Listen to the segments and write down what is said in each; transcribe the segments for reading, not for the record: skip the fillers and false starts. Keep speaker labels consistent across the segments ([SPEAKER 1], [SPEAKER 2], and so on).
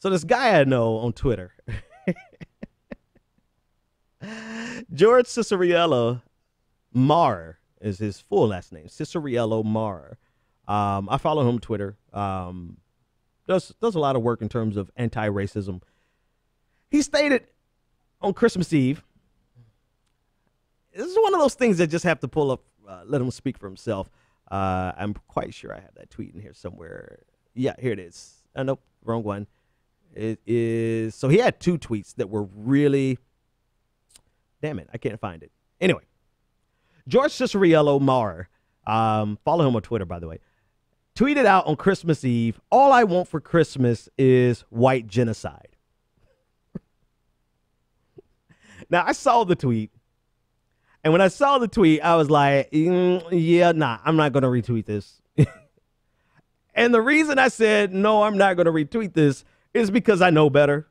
[SPEAKER 1] So this guy I know on Twitter, George Ciceriello Marr is his full last name, Ciceriello Marr. I follow him on Twitter. Does a lot of work in terms of anti-racism. He stated on Christmas Eve, this is one of those things that just have to pull up, let him speak for himself. I'm quite sure I have that tweet in here somewhere. Yeah, here it is. Nope, wrong one. It is, so he had two tweets that were really, damn it, I can't find it. Anyway, George Ciceriello Marr, follow him on Twitter, by the way, tweeted out on Christmas Eve, all I want for Christmas is white genocide. Now, I saw the tweet, and when I saw the tweet, I was like, yeah, nah, I'm not going to retweet this. And the reason I said, no, I'm not going to retweet this is because I know better.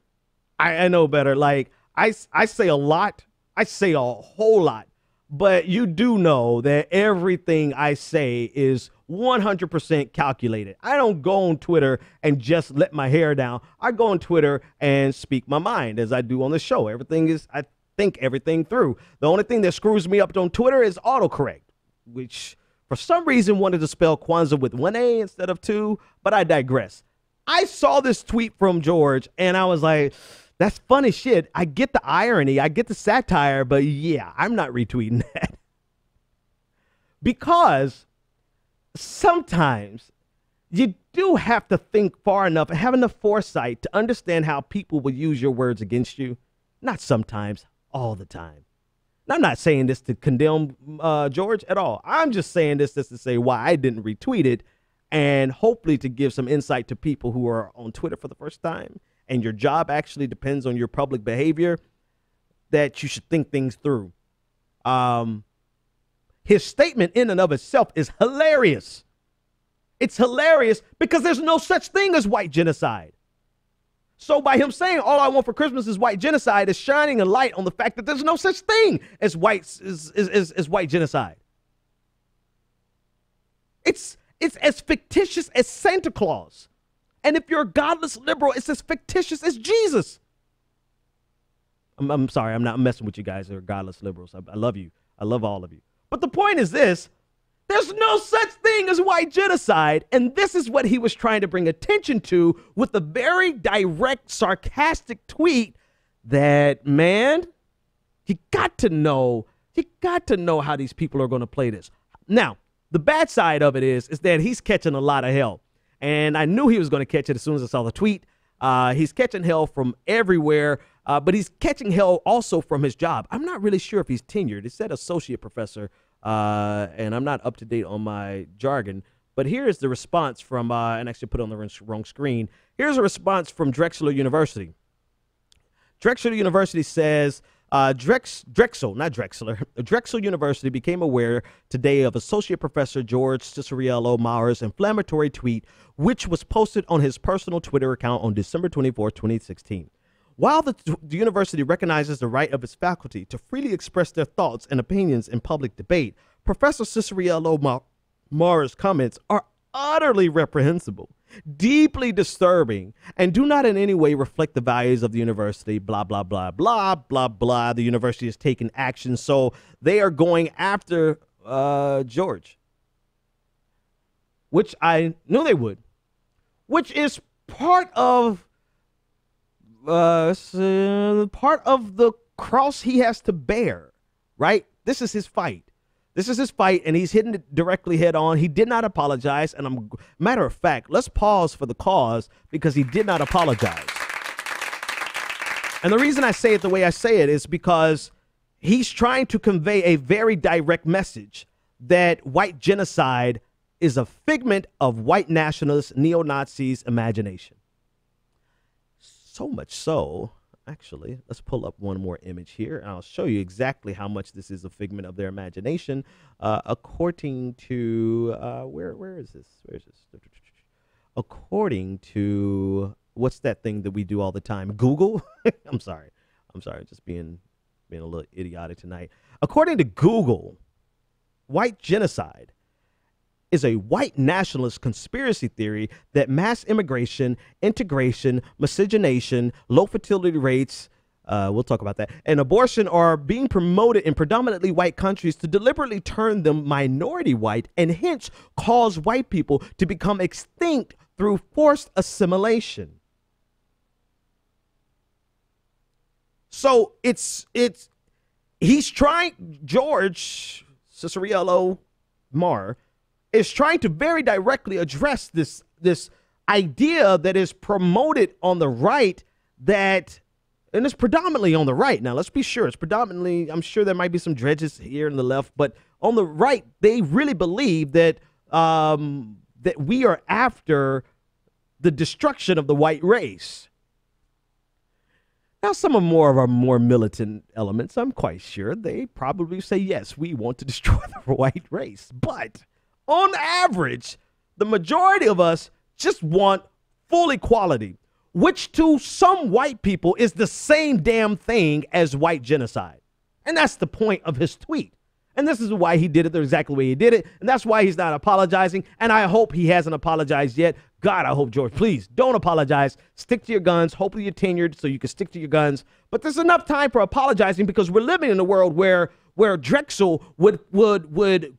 [SPEAKER 1] I know better. Like, I say a lot. I say a whole lot. But you do know that everything I say is 100% calculated. I don't go on Twitter and just let my hair down. I go on Twitter and speak my mind as I do on the show. Everything is, I think everything through. The only thing that screws me up on Twitter is autocorrect, which for some reason wanted to spell Kwanzaa with one A instead of two, but I digress. I saw this tweet from George and I was like, that's funny shit. I get the irony. I get the satire, but yeah, I'm not retweeting that. Because sometimes you do have to think far enough and have enough foresight to understand how people will use your words against you. Not sometimes, all the time. And I'm not saying this to condemn George at all. I'm just saying this just to say why I didn't retweet it and hopefully to give some insight to people who are on Twitter for the first time and your job actually depends on your public behavior, that you should think things through. His statement in and of itself is hilarious. It's hilarious because there's no such thing as white genocide. So by him saying all I want for Christmas is white genocide is shining a light on the fact that there's no such thing as white genocide. It's as fictitious as Santa Claus. And if you're a godless liberal, it's as fictitious as Jesus. I'm sorry, I'm not messing with you guys who are godless liberals. I love you. I love all of you. But the point is this. There's no such thing as white genocide, and this is what he was trying to bring attention to with a very direct, sarcastic tweet that, man, you got to know how these people are going to play this. Now, the bad side of it is that he's catching a lot of hell, and I knew he was going to catch it as soon as I saw the tweet. He's catching hell from everywhere, but he's catching hell also from his job. I'm not really sure if he's tenured. It said associate professor. And I'm not up to date on my jargon, but here is the response from, and actually put it on the wrong screen. Here's a response from Drexel University. Drexel University says, Drexel University became aware today of Associate Professor George Ciceriello Marr's inflammatory tweet, which was posted on his personal Twitter account on December 24, 2016. While the university recognizes the right of its faculty to freely express their thoughts and opinions in public debate, Professor Ciceriello Marr's comments are utterly reprehensible, deeply disturbing, and do not in any way reflect the values of the university, blah, blah, blah, blah, blah, blah. The university has taken action, so they are going after George, which I knew they would, which is part of the cross he has to bear, right? This is his fight. This is his fight, and he's hitting it directly head on. He did not apologize, and matter of fact, let's pause for the cause because he did not apologize. And the reason I say it the way I say it is because he's trying to convey a very direct message that white genocide is a figment of white nationalists, neo-Nazis' imagination. So much so, actually, let's pull up one more image here, and I'll show you exactly how much this is a figment of their imagination. According to, where is this? Where is this? According to, what's that thing that we do all the time? Google? I'm sorry, just being a little idiotic tonight. According to Google, white genocide is a white nationalist conspiracy theory that mass immigration, integration, miscegenation, low fertility rates, we'll talk about that, and abortion are being promoted in predominantly white countries to deliberately turn them minority white and hence cause white people to become extinct through forced assimilation. So he's trying, George Ciceriello Marr is trying to very directly address this idea that is promoted on the right, that, and it's predominantly on the right. Now, let's be sure it's predominantly, I'm sure there might be some dredges here on the left, but on the right, they really believe that that we are after the destruction of the white race. Now, some of our more militant elements, I'm quite sure they probably say, yes, we want to destroy the white race. But on average, the majority of us just want full equality, which to some white people is the same damn thing as white genocide. And that's the point of his tweet. And this is why he did it exactly the way he did it. And that's why he's not apologizing. And I hope he hasn't apologized yet. God, I hope, George, please don't apologize. Stick to your guns. Hopefully you're tenured so you can stick to your guns. But there's enough time for apologizing, because we're living in a world where Drexel would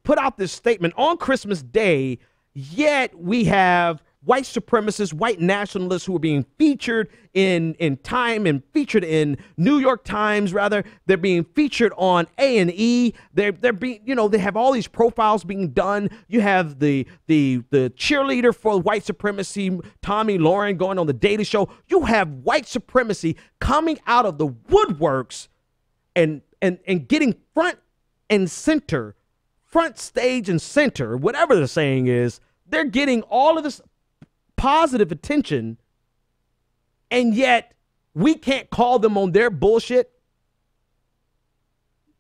[SPEAKER 1] put out this statement on Christmas Day, yet we have white supremacists, white nationalists who are being featured in Time and featured in New York Times, rather. They're being featured on A&E. They're being, you know, they have all these profiles being done. You have the cheerleader for white supremacy, Tommy Lauren, going on the Daily Show. You have white supremacy coming out of the woodworks and getting front and center, front stage and center, whatever the saying is. They're getting all of this positive attention, and yet we can't call them on their bullshit.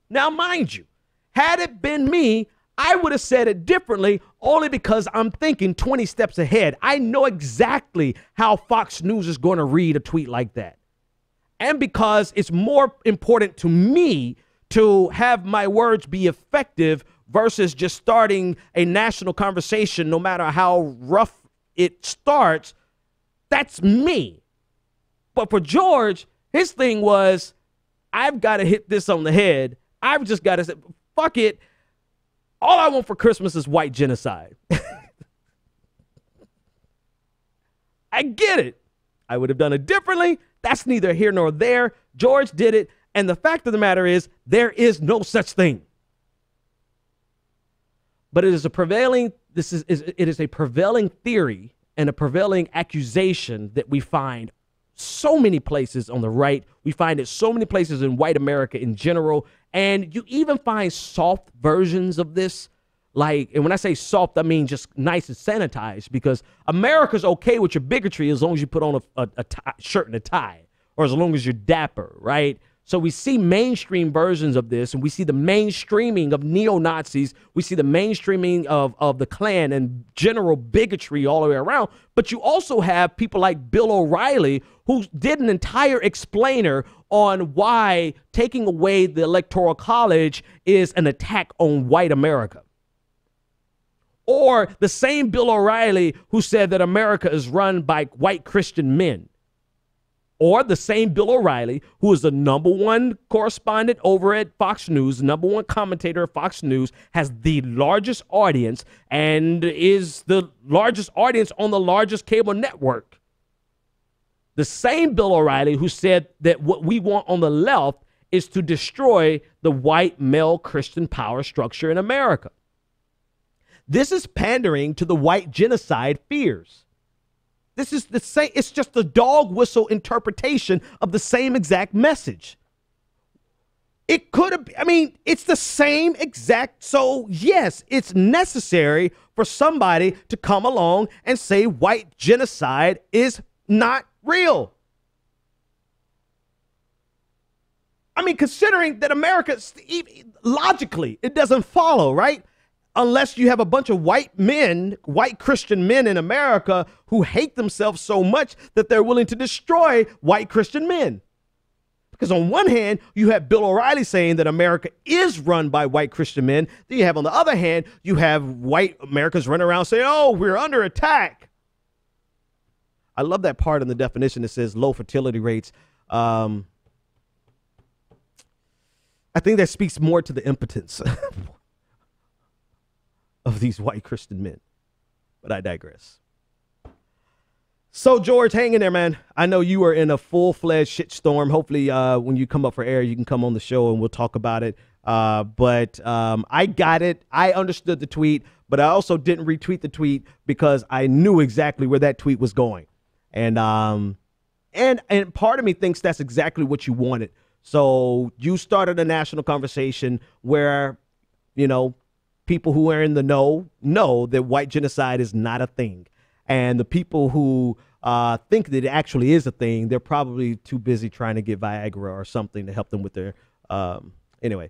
[SPEAKER 1] Now, mind you, had it been me, I would have said it differently, only because I'm thinking 20 steps ahead. I know exactly how Fox News is going to read a tweet like that. And because it's more important to me to have my words be effective versus just starting a national conversation, no matter how rough it starts. That's me. But for George, his thing was, I've got to hit this on the head. I've just got to say, fuck it. All I want for Christmas is white genocide. I get it. I would have done it differently. That's neither here nor there. George did it. And the fact of the matter is, there is no such thing. But it is a prevailing, it is a prevailing theory and a prevailing accusation that we find so many places on the right. We find it so many places in white America in general. And you even find soft versions of this. Like, and when I say soft, I mean just nice and sanitized, because America's okay with your bigotry as long as you put on a shirt and a tie, or as long as you're dapper, right? So we see mainstream versions of this, and we see the mainstreaming of neo-Nazis. We see the mainstreaming of the Klan and general bigotry all the way around. But you also have people like Bill O'Reilly, who did an entire explainer on why taking away the Electoral College is an attack on white America. Or the same Bill O'Reilly who said that America is run by white Christian men. Or the same Bill O'Reilly, who is the #1 correspondent over at Fox News, #1 commentator at Fox News, has the largest audience and is the largest audience on the largest cable network. The same Bill O'Reilly who said that what we want on the left is to destroy the white male Christian power structure in America. This is pandering to the white genocide fears. This is the same, it's just the dog whistle interpretation of the same exact message. It could have, I mean, it's the same exact, so yes, it's necessary for somebody to come along and say white genocide is not real. I mean, considering that America, logically, it doesn't follow, right? Unless you have a bunch of white men, white Christian men in America who hate themselves so much that they're willing to destroy white Christian men. Because on one hand, you have Bill O'Reilly saying that America is run by white Christian men. Then you have, on the other hand, you have white Americans running around saying, oh, we're under attack. I love that part in the definition that says low fertility rates. I think that speaks more to the impotence of these white Christian men. But I digress. So, George, hang in there, man. I know you are in a full-fledged shitstorm. Hopefully, when you come up for air, you can come on the show and we'll talk about it. But I got it. I understood the tweet, but I also didn't retweet the tweet because I knew exactly where that tweet was going. And part of me thinks that's exactly what you wanted. So you started a national conversation where, you know, people who are in the know that white genocide is not a thing. And the people who think that it actually is a thing, they're probably too busy trying to get Viagra or something to help them with their, anyway.